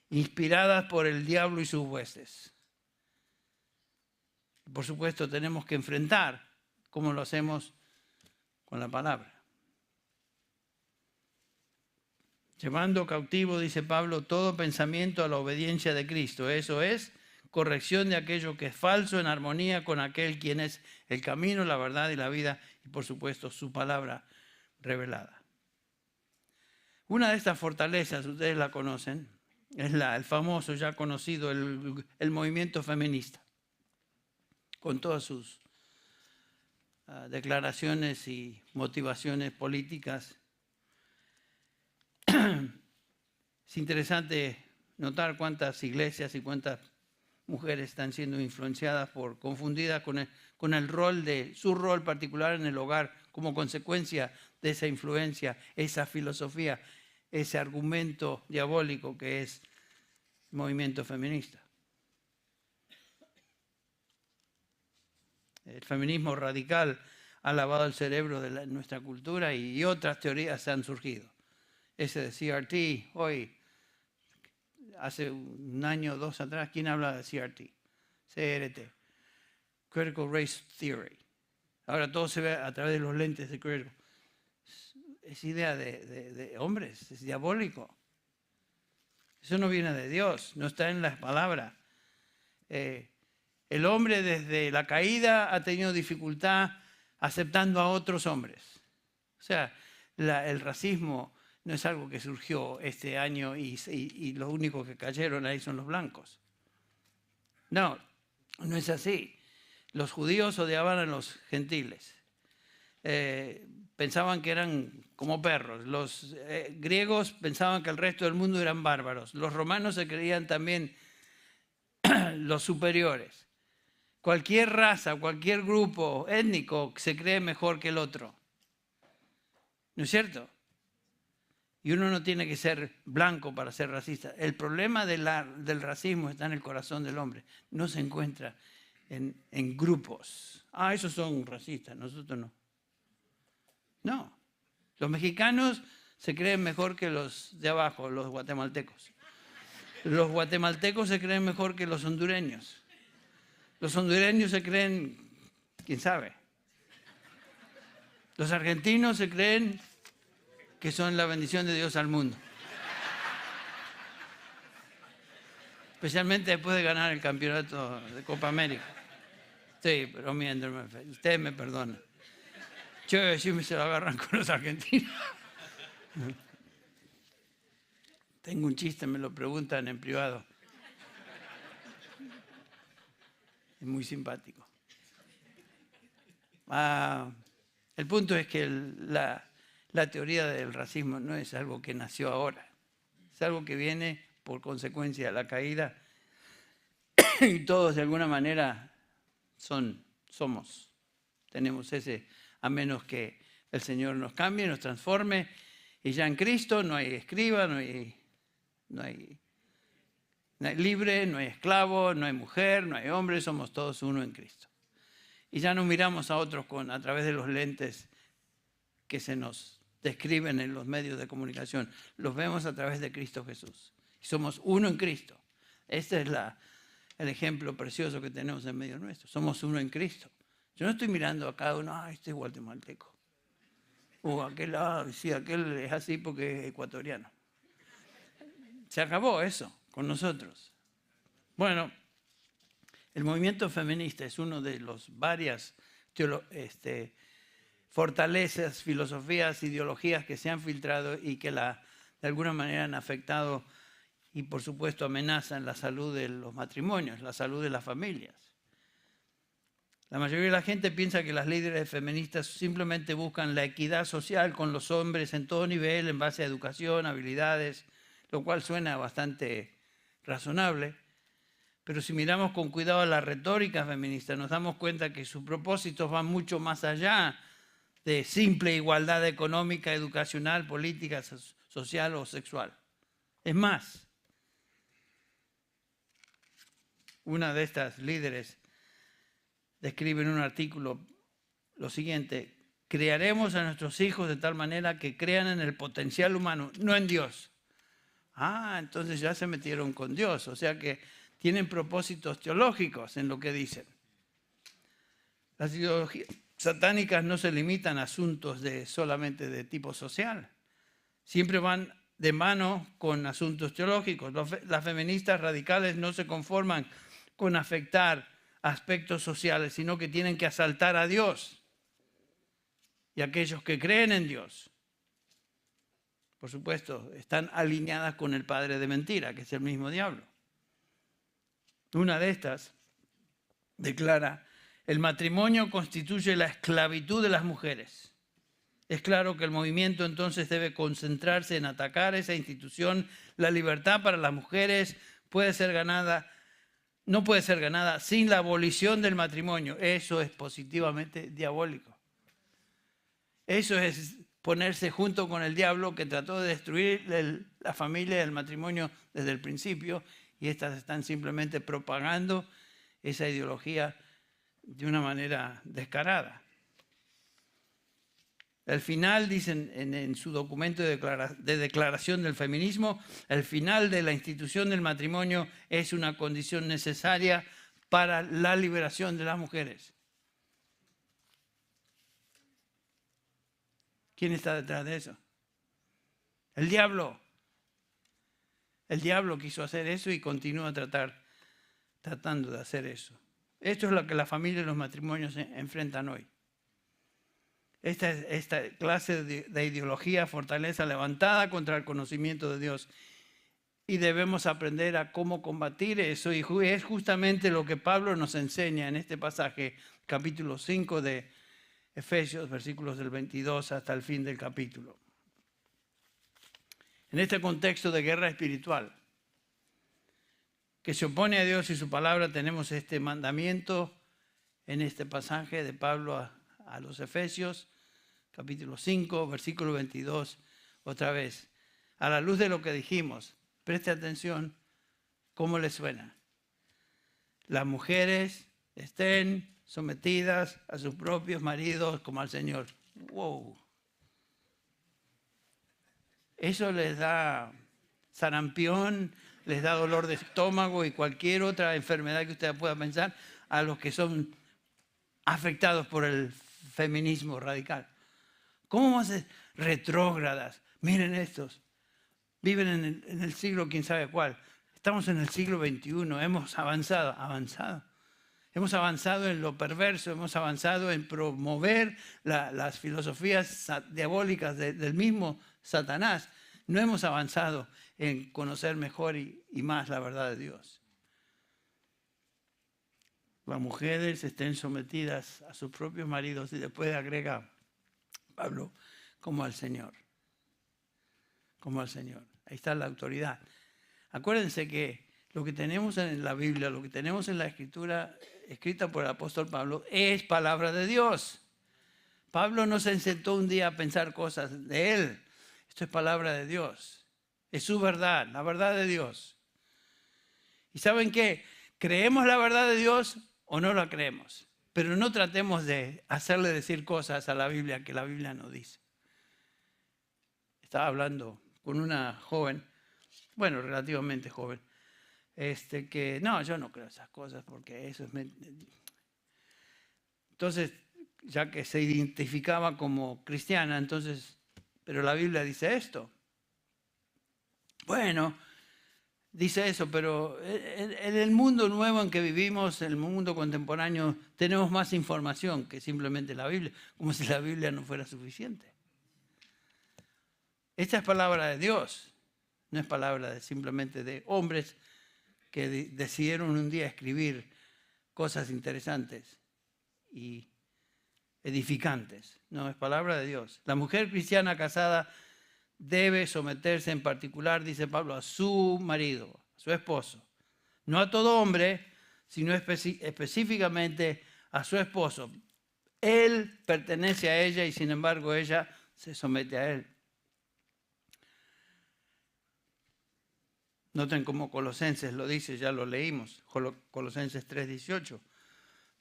inspiradas por el diablo y sus huestes. Por supuesto, tenemos que enfrentar, como lo hacemos con la palabra. Llevando cautivo, dice Pablo, todo pensamiento a la obediencia de Cristo. Eso es corrección de aquello que es falso en armonía con aquel quien es el camino, la verdad y la vida, y por supuesto su palabra revelada. Una de estas fortalezas, ustedes la conocen, es el famoso, ya conocido, el movimiento feminista, con todas sus declaraciones y motivaciones políticas. Es interesante notar cuántas iglesias y cuántas mujeres están siendo influenciadas confundidas con el rol su rol particular en el hogar como consecuencia de esa influencia, esa filosofía, ese argumento diabólico que es el movimiento feminista. El feminismo radical ha lavado el cerebro de nuestra cultura y otras teorías han surgido. Ese de CRT, hoy, hace un año o dos atrás, ¿quién habla de CRT? CRT, Critical Race Theory. Ahora todo se ve a través de los lentes de Critical. Es idea de hombres, es diabólico. Eso no viene de Dios, no está en las palabras. El hombre desde la caída ha tenido dificultad aceptando a otros hombres. O sea, el racismo no es algo que surgió este año y los únicos que cayeron ahí son los blancos. No, no es así. Los judíos odiaban a los gentiles. Pensaban que eran como perros. Los griegos pensaban que el resto del mundo eran bárbaros. Los romanos se creían también los superiores. Cualquier raza, cualquier grupo étnico se cree mejor que el otro. ¿No es cierto? Y uno no tiene que ser blanco para ser racista. El problema del racismo está en el corazón del hombre. No se encuentra en grupos. Esos son racistas, nosotros no. No. Los mexicanos se creen mejor que los de abajo, los guatemaltecos. Los guatemaltecos se creen mejor que los hondureños. Los hondureños se creen, quién sabe. Los argentinos se creen que son la bendición de Dios al mundo. Especialmente después de ganar el campeonato de Copa América. Estoy bromeando, ustedes me perdonan. Yo sí me se lo agarran con los argentinos. Tengo un chiste, me lo preguntan en privado. Es muy simpático. El punto es que la teoría del racismo no es algo que nació ahora. Es algo que viene por consecuencia de la caída y todos de alguna manera tenemos ese, a menos que el Señor nos cambie, nos transforme y ya en Cristo no hay escriba, no hay libre, no hay esclavo, no hay mujer, no hay hombre, somos todos uno en Cristo. Y ya no miramos a otros a través de los lentes que se nos describen en los medios de comunicación. Los vemos a través de Cristo Jesús. Y somos uno en Cristo. Este es el ejemplo precioso que tenemos en medio nuestro. Somos uno en Cristo. Yo no estoy mirando a cada uno, este es guatemalteco. O aquel es así porque es ecuatoriano. Se acabó eso con nosotros. Bueno, el movimiento feminista es uno de los varias fortalezas, filosofías, ideologías que se han filtrado y que de alguna manera han afectado y por supuesto amenazan la salud de los matrimonios, la salud de las familias. La mayoría de la gente piensa que las líderes feministas simplemente buscan la equidad social con los hombres en todo nivel, en base a educación, habilidades, lo cual suena bastante razonable. Pero si miramos con cuidado la retórica feminista, nos damos cuenta que sus propósitos van mucho más allá de simple igualdad económica, educacional, política, social o sexual. Es más, una de estas líderes describe en un artículo lo siguiente: criaremos a nuestros hijos de tal manera que crean en el potencial humano, no en Dios. Entonces ya se metieron con Dios, o sea que tienen propósitos teológicos en lo que dicen. Las ideologías satánicas no se limitan a asuntos solamente de tipo social. Siempre van de mano con asuntos teológicos. Las feministas radicales no se conforman con afectar aspectos sociales, sino que tienen que asaltar a Dios y a aquellos que creen en Dios. Por supuesto, están alineadas con el padre de mentira, que es el mismo diablo. Una de estas declara: el matrimonio constituye la esclavitud de las mujeres. Es claro que el movimiento entonces debe concentrarse en atacar esa institución. La libertad para las mujeres no puede ser ganada sin la abolición del matrimonio. Eso es positivamente diabólico. Eso es ponerse junto con el diablo, que trató de destruir la familia y el matrimonio desde el principio, y estas están simplemente propagando esa ideología de una manera descarada. El final, dicen en su documento de declaración del feminismo, el final de la institución del matrimonio es una condición necesaria para la liberación de las mujeres. ¿Quién está detrás de eso? El diablo. El diablo quiso hacer eso y continúa tratando de hacer eso. Esto es lo que la familia y los matrimonios enfrentan hoy. Esta clase de ideología fortaleza levantada contra el conocimiento de Dios. Y debemos aprender a cómo combatir eso. Y es justamente lo que Pablo nos enseña en este pasaje, capítulo 5 de Efesios, versículos del 22 hasta el fin del capítulo. En este contexto de guerra espiritual que se opone a Dios y su palabra, tenemos este mandamiento en este pasaje de Pablo a los Efesios, capítulo 5, versículo 22, otra vez. A la luz de lo que dijimos, preste atención cómo le suena. Las mujeres estén sometidas a sus propios maridos como al Señor. ¡Wow! Eso les da sarampión, les da dolor de estómago y cualquier otra enfermedad que usted pueda pensar a los que son afectados por el feminismo radical. ¿Cómo vamos a ser retrógradas? Miren estos, viven en el siglo quién sabe cuál. Estamos en el siglo XXI, hemos avanzado. Hemos avanzado en lo perverso, hemos avanzado en promover las filosofías diabólicas del mismo Satanás. No hemos avanzado en conocer mejor y más la verdad de Dios. Las mujeres estén sometidas a sus propios maridos, y después agrega Pablo, como al Señor. Como al Señor. Ahí está la autoridad. Acuérdense que lo que tenemos en la Biblia, lo que tenemos en la Escritura escrita por el apóstol Pablo, es palabra de Dios. Pablo no se sentó un día a pensar cosas de él. Esto es palabra de Dios. Es su verdad, la verdad de Dios. ¿Y saben qué? ¿Creemos la verdad de Dios o no la creemos? Pero no tratemos de hacerle decir cosas a la Biblia que la Biblia no dice. Estaba hablando con una joven, bueno, relativamente joven, que no, yo no creo esas cosas porque eso es... Entonces, ya que se identificaba como cristiana, entonces, pero la Biblia dice esto. Bueno, dice eso, pero en el mundo nuevo en que vivimos, en el mundo contemporáneo, tenemos más información que simplemente la Biblia, como si la Biblia no fuera suficiente. Esta es palabra de Dios, no es palabra simplemente de hombres que decidieron un día escribir cosas interesantes y edificantes. No, es palabra de Dios. La mujer cristiana casada debe someterse en particular, dice Pablo, a su marido, a su esposo. No a todo hombre, sino específicamente a su esposo. Él pertenece a ella y sin embargo ella se somete a él. Noten cómo Colosenses lo dice, ya lo leímos, Colosenses 3:18.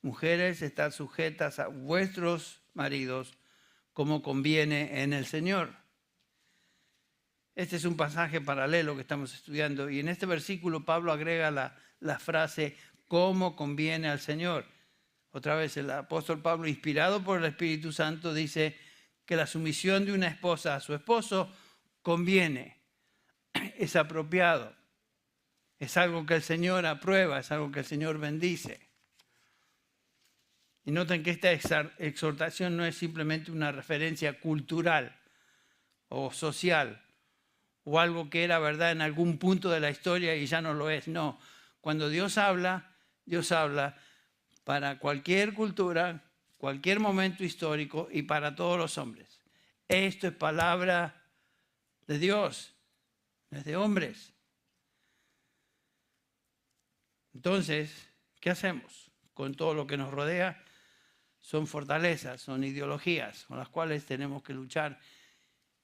Mujeres, estad sujetas a vuestros maridos como conviene en el Señor. Este es un pasaje paralelo que estamos estudiando y en este versículo Pablo agrega la frase como conviene al Señor. Otra vez el apóstol Pablo, inspirado por el Espíritu Santo, dice que la sumisión de una esposa a su esposo conviene, es apropiado, es algo que el Señor aprueba, es algo que el Señor bendice. Y noten que esta exhortación no es simplemente una referencia cultural o social o algo que era verdad en algún punto de la historia y ya no lo es. No, cuando Dios habla para cualquier cultura, cualquier momento histórico y para todos los hombres. Esto es palabra de Dios, no es de hombres. Entonces, ¿qué hacemos con todo lo que nos rodea? Son fortalezas, son ideologías con las cuales tenemos que luchar.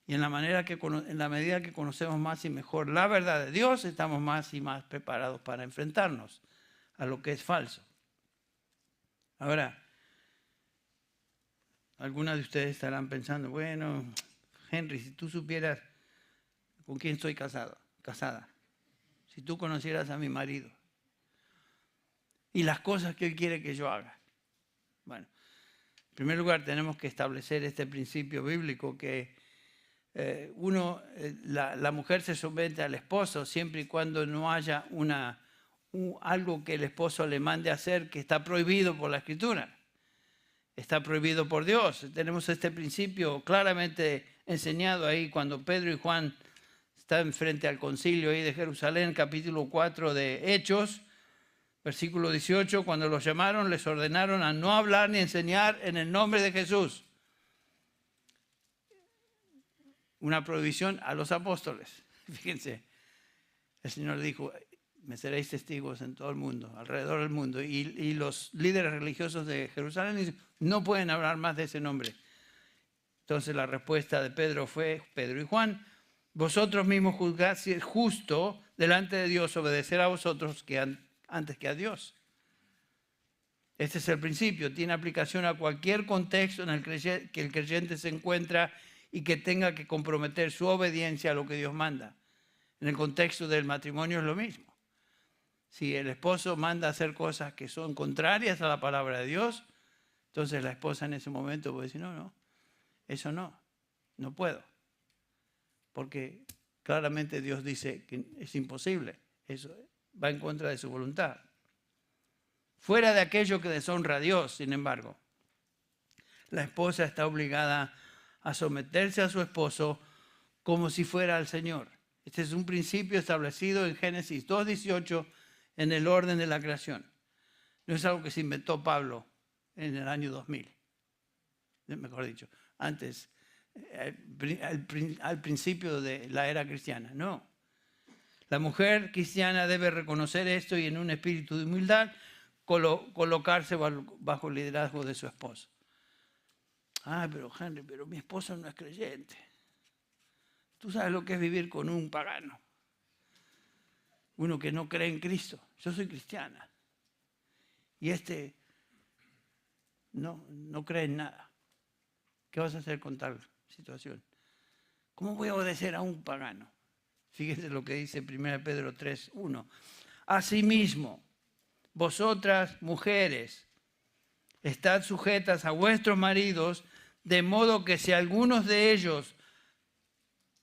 Y en la medida que conocemos más y mejor la verdad de Dios, estamos más y más preparados para enfrentarnos a lo que es falso. Ahora, algunas de ustedes estarán pensando, bueno, Henry, si tú supieras con quién estoy casada, si tú conocieras a mi marido y las cosas que él quiere que yo haga. Bueno, en primer lugar tenemos que establecer este principio bíblico que la mujer se somete al esposo siempre y cuando no haya algo que el esposo le mande a hacer que está prohibido por la Escritura. Está prohibido por Dios. Tenemos este principio claramente enseñado ahí cuando Pedro y Juan están frente al concilio ahí de Jerusalén, capítulo 4 de Hechos, versículo 18, cuando los llamaron les ordenaron a no hablar ni enseñar en el nombre de Jesús. Una prohibición a los apóstoles. Fíjense, el Señor dijo, me seréis testigos en todo el mundo, alrededor del mundo. Y los líderes religiosos de Jerusalén dicen, no pueden hablar más de ese nombre. Entonces la respuesta de Pedro y Juan, vosotros mismos juzgad si es justo delante de Dios obedecer a vosotros antes que a Dios. Este es el principio, tiene aplicación a cualquier contexto en el que el creyente se encuentra y que tenga que comprometer su obediencia a lo que Dios manda. En el contexto del matrimonio es lo mismo. Si el esposo manda a hacer cosas que son contrarias a la palabra de Dios, entonces la esposa en ese momento puede decir, no, eso no puedo. Porque claramente Dios dice que es imposible, eso va en contra de su voluntad. Fuera de aquello que deshonra a Dios, sin embargo, la esposa está obligada a someterse a su esposo como si fuera al Señor. Este es un principio establecido en Génesis 2:18 en el orden de la creación. No es algo que se inventó Pablo en el año 2000, mejor dicho, antes, al principio de la era cristiana. No. La mujer cristiana debe reconocer esto y en un espíritu de humildad colocarse bajo el liderazgo de su esposo. Pero Henry, pero mi esposo no es creyente. Tú sabes lo que es vivir con un pagano. Uno que no cree en Cristo. Yo soy cristiana. Y no cree en nada. ¿Qué vas a hacer con tal situación? ¿Cómo voy a obedecer a un pagano? Fíjense lo que dice 1 Pedro 3:1. Asimismo, vosotras mujeres, estad sujetas a vuestros maridos, de modo que si algunos de ellos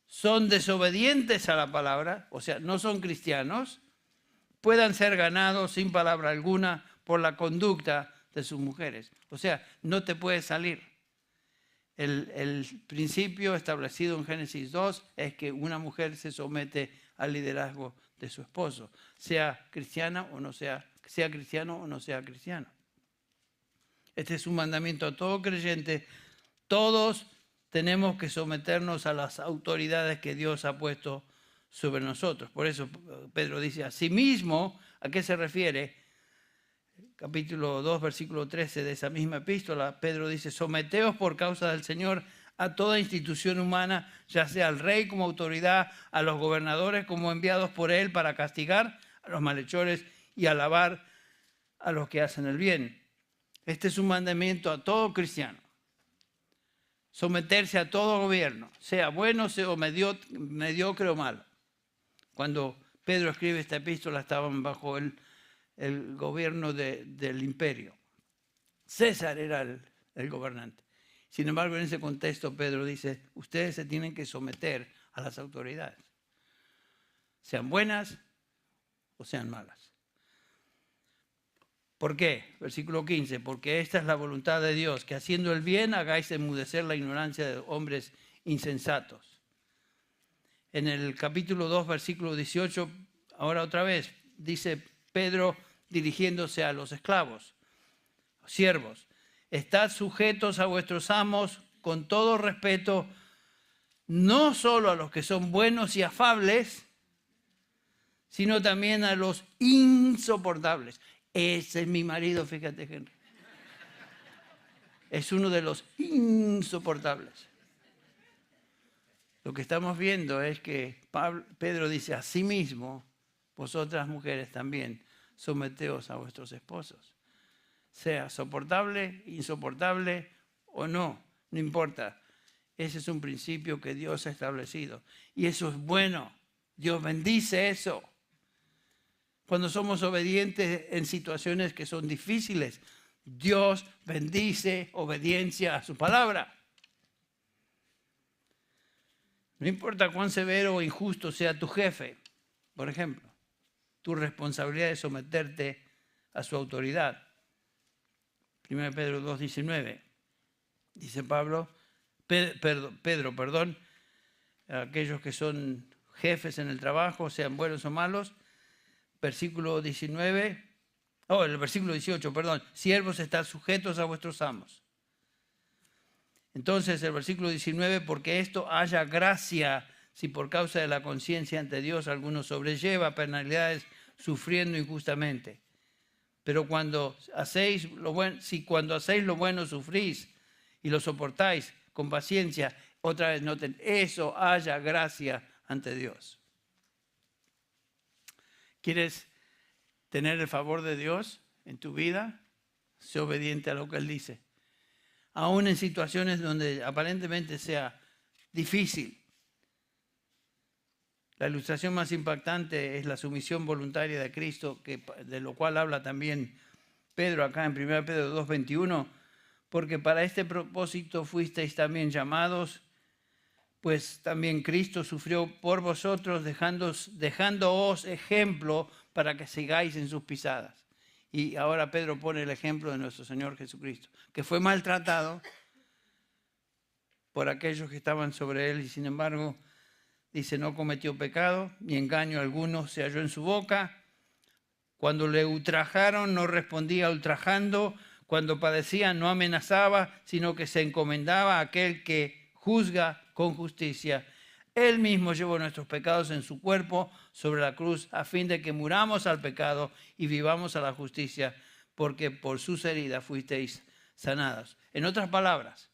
son desobedientes a la palabra, o sea, no son cristianos, puedan ser ganados sin palabra alguna por la conducta de sus mujeres. O sea, no te puedes salir. El principio establecido en Génesis 2 es que una mujer se somete al liderazgo de su esposo, sea cristiano o no sea cristiano. Este es un mandamiento a todo creyente. Todos tenemos que someternos a las autoridades que Dios ha puesto sobre nosotros. Por eso Pedro dice, asimismo, ¿a qué se refiere? Capítulo 2, versículo 13 de esa misma epístola, Pedro dice, someteos por causa del Señor a toda institución humana, ya sea al rey como autoridad, a los gobernadores como enviados por él para castigar a los malhechores y alabar a los que hacen el bien. Este es un mandamiento a todo cristiano. someterse a todo gobierno, sea bueno, sea mediocre o malo. Cuando Pedro escribe esta epístola estaban bajo el gobierno del imperio. César era el gobernante. Sin embargo, en ese contexto Pedro dice, ustedes se tienen que someter a las autoridades, sean buenas o sean malas. ¿Por qué? Versículo 15, porque esta es la voluntad de Dios, que haciendo el bien hagáis enmudecer la ignorancia de hombres insensatos. En el capítulo 2, versículo 18, ahora otra vez, dice Pedro dirigiéndose a los esclavos, siervos, estad sujetos a vuestros amos con todo respeto, no solo a los que son buenos y afables, sino también a los insoportables. Ese es mi marido, fíjate, Henry. Es uno de los insoportables. Lo que estamos viendo es que Pedro dice, asimismo, vosotras mujeres también, someteos a vuestros esposos. Sea soportable, insoportable o no, no importa. Ese es un principio que Dios ha establecido. Y eso es bueno. Dios bendice eso. Cuando somos obedientes en situaciones que son difíciles, Dios bendice obediencia a su palabra. No importa cuán severo o injusto sea tu jefe, por ejemplo, tu responsabilidad es someterte a su autoridad. 1 Pedro 2:19, dice Pedro, aquellos que son jefes en el trabajo, sean buenos o malos, versículo 19, el versículo 18, siervos, estad sujetos a vuestros amos. Entonces el versículo 19, porque esto haya gracia, si por causa de la conciencia ante Dios alguno sobrelleva penalidades sufriendo injustamente. Pero cuando hacéis lo bueno sufrís y lo soportáis con paciencia, otra vez noten, eso haya gracia ante Dios. ¿Quieres tener el favor de Dios en tu vida? Sé obediente a lo que Él dice. Aún en situaciones donde aparentemente sea difícil. La ilustración más impactante es la sumisión voluntaria de Cristo, de lo cual habla también Pedro acá en 1 Pedro 2:21, porque para este propósito fuisteis también llamados, pues también Cristo sufrió por vosotros, dejándoos ejemplo para que sigáis en sus pisadas. Y ahora Pedro pone el ejemplo de nuestro Señor Jesucristo, que fue maltratado por aquellos que estaban sobre él y sin embargo, dice, no cometió pecado, ni engaño alguno se halló en su boca. Cuando le ultrajaron, no respondía ultrajando. Cuando padecía, no amenazaba, sino que se encomendaba a aquel que juzga con justicia. Él mismo llevó nuestros pecados en su cuerpo sobre la cruz, a fin de que muramos al pecado y vivamos a la justicia, porque por sus heridas fuisteis sanados. En otras palabras,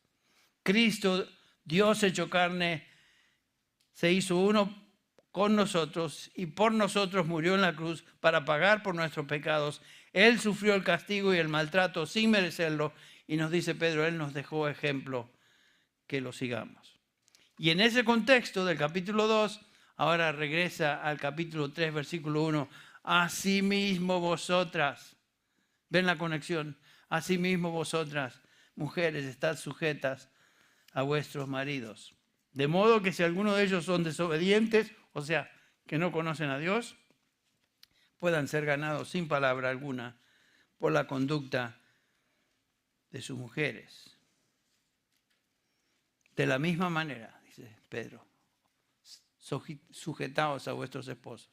Cristo, Dios hecho carne, se hizo uno con nosotros y por nosotros murió en la cruz para pagar por nuestros pecados. Él sufrió el castigo y el maltrato sin merecerlo y nos dice Pedro, Él nos dejó ejemplo que lo sigamos. Y en ese contexto del capítulo 2, ahora regresa al capítulo 3, versículo 1. Asimismo vosotras, ¿ven la conexión? Asimismo vosotras, mujeres, estad sujetas a vuestros maridos. De modo que si alguno de ellos son desobedientes, o sea, que no conocen a Dios, puedan ser ganados sin palabra alguna por la conducta de sus mujeres. De la misma manera, dice Pedro, sujetaos a vuestros esposos.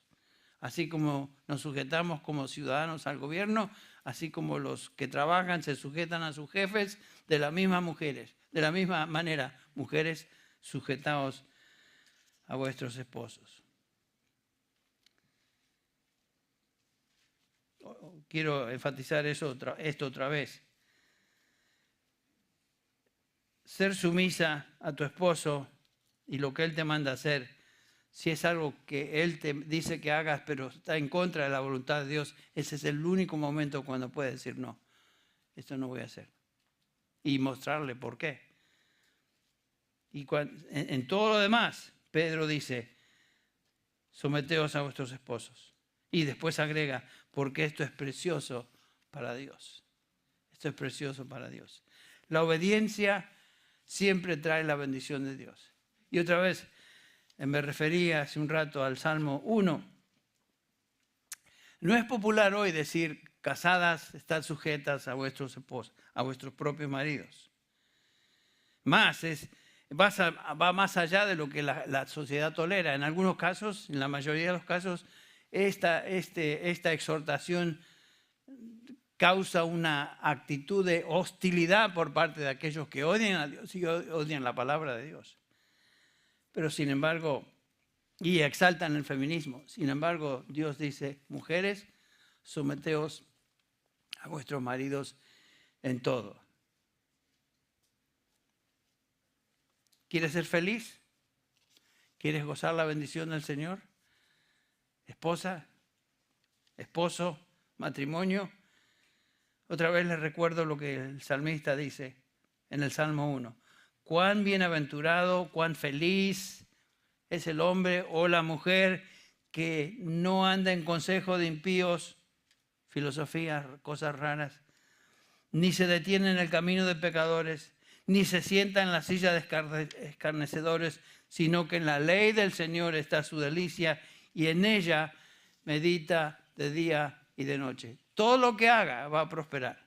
Así como nos sujetamos como ciudadanos al gobierno, así como los que trabajan se sujetan a sus jefes, de la misma manera, mujeres, sujetaos a vuestros esposos. Quiero enfatizar esto otra vez. Ser sumisa a tu esposo y lo que él te manda hacer, si es algo que él te dice que hagas, pero está en contra de la voluntad de Dios, ese es el único momento cuando puedes decir no, esto no voy a hacer. Y mostrarle por qué. Y en todo lo demás, Pedro dice, someteos a vuestros esposos. Y después agrega, porque esto es precioso para Dios. Esto es precioso para Dios. La obediencia siempre trae la bendición de Dios. Y otra vez, me refería hace un rato al Salmo 1. No es popular hoy decir, casadas, estad sujetas a vuestros esposos, a vuestros propios maridos. Va más allá de lo que la sociedad tolera. En algunos casos, en la mayoría de los casos, esta exhortación causa una actitud de hostilidad por parte de aquellos que odian a Dios y odian la palabra de Dios. Pero sin embargo, y exaltan el feminismo. Sin embargo, Dios dice, mujeres, someteos a vuestros maridos en todo. ¿Quieres ser feliz? ¿Quieres gozar la bendición del Señor? Esposa, esposo, matrimonio. Otra vez les recuerdo lo que el salmista dice en el Salmo 1. Cuán bienaventurado, cuán feliz es el hombre o la mujer que no anda en consejo de impíos, filosofías, cosas raras, ni se detiene en el camino de pecadores, ni se sienta en la silla de escarnecedores, sino que en la ley del Señor está su delicia y en ella medita de día y de noche. Todo lo que haga va a prosperar.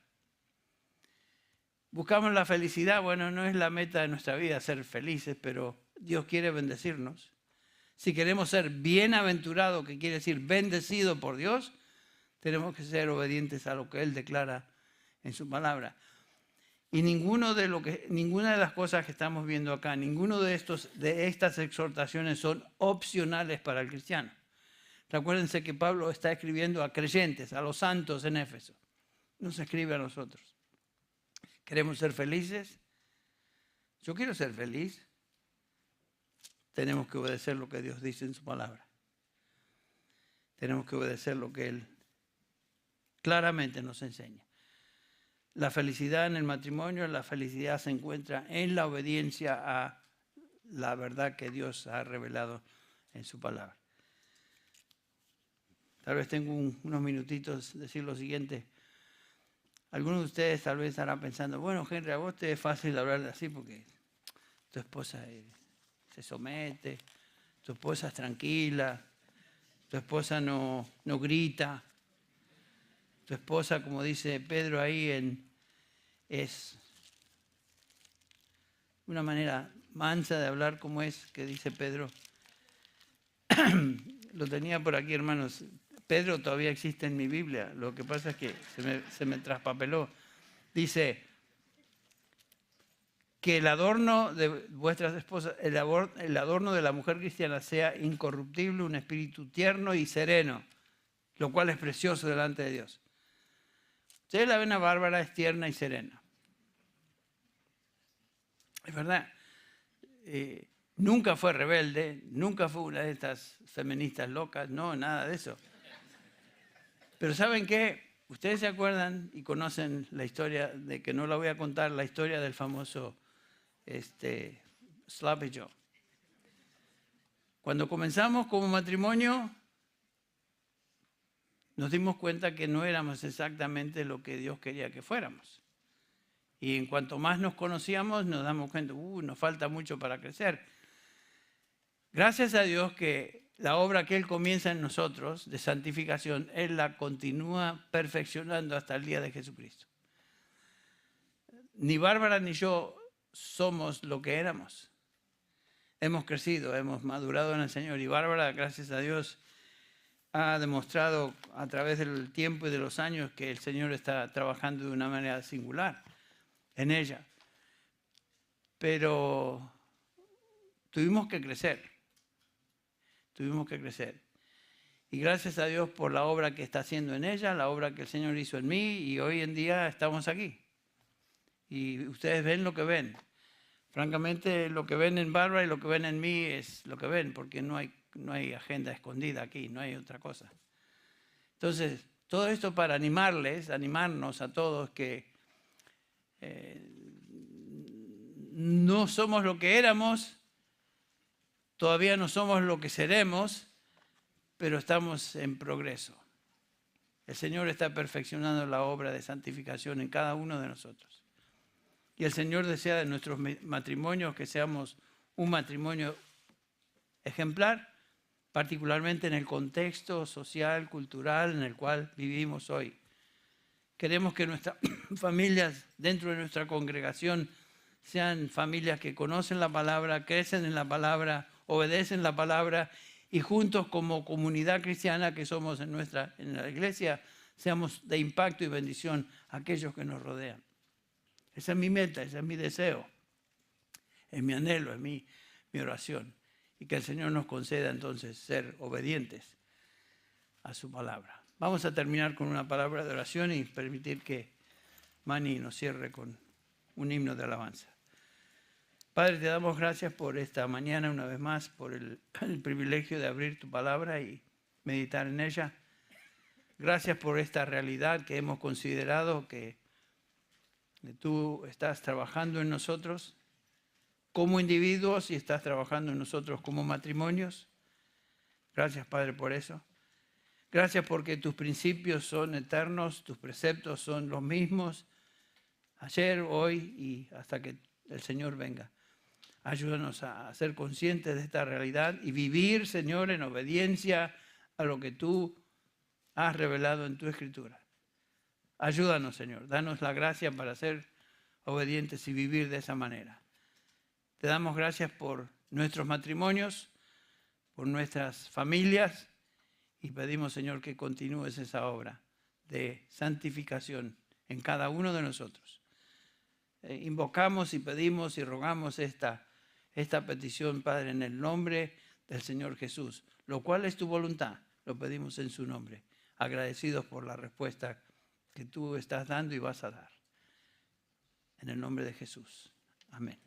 Buscamos la felicidad, bueno, no es la meta de nuestra vida ser felices, pero Dios quiere bendecirnos. Si queremos ser bienaventurados, que quiere decir bendecido por Dios, tenemos que ser obedientes a lo que Él declara en su palabra. Y ninguna de las cosas que estamos viendo acá, ninguno de estas exhortaciones son opcionales para el cristiano. Recuérdense que Pablo está escribiendo a creyentes, a los santos en Éfeso. No se escribe a nosotros. ¿Queremos ser felices? Yo quiero ser feliz. Tenemos que obedecer lo que Dios dice en su palabra. Tenemos que obedecer lo que Él claramente nos enseña. La felicidad en el matrimonio, la felicidad se encuentra en la obediencia a la verdad que Dios ha revelado en su palabra. Tal vez tengo unos minutitos decir lo siguiente. Algunos de ustedes tal vez estarán pensando, bueno, Henry, a vos te es fácil hablar así porque tu esposa se somete, tu esposa es tranquila, tu esposa no grita, tu esposa, como dice Pedro ahí, es una manera mansa de hablar como es, que dice Pedro. Lo tenía por aquí, hermanos. Pedro todavía existe en mi Biblia, lo que pasa es que se me traspapeló. Dice que el adorno de vuestras esposas, el adorno de la mujer cristiana sea incorruptible, un espíritu tierno y sereno, lo cual es precioso delante de Dios. Ustedes la ven a Bárbara, es tierna y serena. Es verdad. Nunca fue rebelde, nunca fue una de estas feministas locas, no, nada de eso. Pero ¿saben qué? Ustedes se acuerdan y conocen la historia, de que no la voy a contar, la historia del famoso Sloppy Joe. Cuando comenzamos como matrimonio, nos dimos cuenta que no éramos exactamente lo que Dios quería que fuéramos. Y en cuanto más nos conocíamos, nos damos cuenta, nos falta mucho para crecer. Gracias a Dios que la obra que Él comienza en nosotros, de santificación, Él la continúa perfeccionando hasta el día de Jesucristo. Ni Bárbara ni yo somos lo que éramos. Hemos crecido, hemos madurado en el Señor. Y Bárbara, gracias a Dios, ha demostrado a través del tiempo y de los años que el Señor está trabajando de una manera singular en ella. Pero tuvimos que crecer. Tuvimos que crecer. Y gracias a Dios por la obra que está haciendo en ella, la obra que el Señor hizo en mí, y hoy en día estamos aquí. Y ustedes ven lo que ven. Francamente, lo que ven en Bárbara y lo que ven en mí es lo que ven, porque no hay agenda escondida aquí, no hay otra cosa. Entonces, todo esto para animarnos a todos que no somos lo que éramos, todavía no somos lo que seremos, pero estamos en progreso. El Señor está perfeccionando la obra de santificación en cada uno de nosotros. Y el Señor desea de nuestros matrimonios que seamos un matrimonio ejemplar, particularmente en el contexto social, cultural en el cual vivimos hoy. Queremos que nuestras familias dentro de nuestra congregación sean familias que conocen la palabra, crecen en la palabra, obedecen la palabra y juntos como comunidad cristiana que somos en la iglesia, seamos de impacto y bendición a aquellos que nos rodean. Esa es mi meta, ese es mi deseo, es mi anhelo, es mi oración. Y que el Señor nos conceda entonces ser obedientes a su palabra. Vamos a terminar con una palabra de oración y permitir que Manny nos cierre con un himno de alabanza. Padre, te damos gracias por esta mañana una vez más, por el privilegio de abrir tu palabra y meditar en ella. Gracias por esta realidad que hemos considerado que tú estás trabajando en nosotros como individuos y estás trabajando en nosotros como matrimonios. Gracias, Padre, por eso. Gracias porque tus principios son eternos, tus preceptos son los mismos, ayer, hoy y hasta que el Señor venga. Ayúdanos a ser conscientes de esta realidad y vivir, Señor, en obediencia a lo que tú has revelado en tu Escritura. Ayúdanos, Señor. Danos la gracia para ser obedientes y vivir de esa manera. Te damos gracias por nuestros matrimonios, por nuestras familias y pedimos, Señor, que continúes esa obra de santificación en cada uno de nosotros. Invocamos y pedimos y rogamos esta petición, Padre, en el nombre del Señor Jesús, lo cual es tu voluntad. Lo pedimos en su nombre, agradecidos por la respuesta que tú estás dando y vas a dar. En el nombre de Jesús. Amén.